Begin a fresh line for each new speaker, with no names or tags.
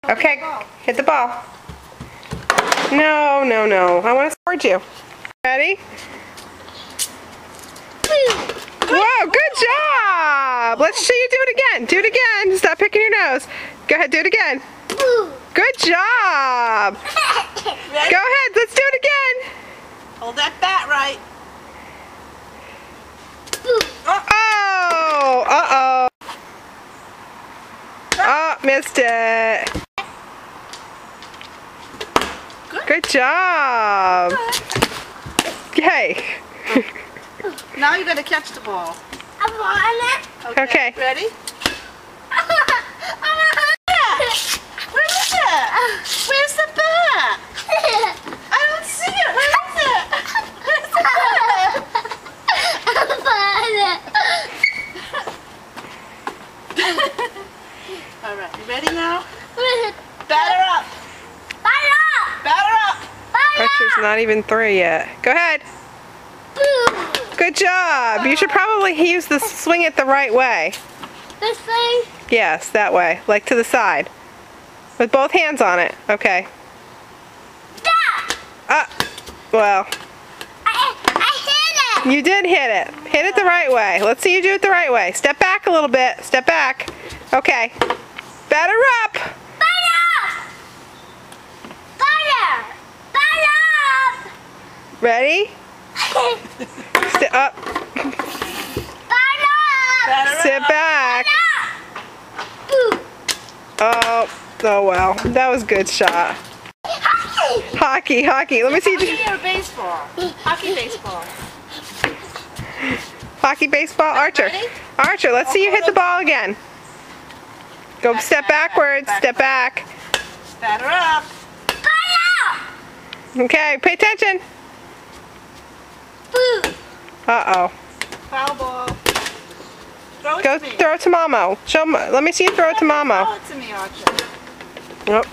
Okay, hit the ball. No, no, no. I want to support you. Ready? Whoa, good job! Let's see you do it again. Do it again. Stop picking your nose. Go ahead, do it again. Good job!
Ready?
Go ahead, let's do it again.
Hold that bat right.
Uh-oh! Uh-oh. Oh, missed it. Good job. Yay.
Now you're going to catch the ball.
I want it.
Okay.
Ready? Where is it? Where's the bat? I don't see it. Where is it? Where's the bat? Alright, you ready now? Batter up. Batter up.
Archer's not even 3 yet. Go ahead. Good job. You should probably use the swing it the right way.
This thing?
Yes, that way. Like to the side. With both hands on it. Okay. Well.
I hit it.
You did hit it. Hit it the right way. Let's see you do it the right way. Step back a little bit. Step back. Okay. Batter up. Ready? Sit up. Sit back. Oh well. That was a good shot. Hockey. Let me see.
Hockey or baseball? Hockey, baseball.
Hockey, baseball, Archer.
Ready?
Archer, let's see you hit the ball again. Go step backwards. Step back.
Batter up.
Okay, pay attention. Uh-oh.
Foul ball. Throw it
Go
to me.
throw it to Mamo. Let me see you throw it to Mamo.
Throw it to me, Archer.
Nope.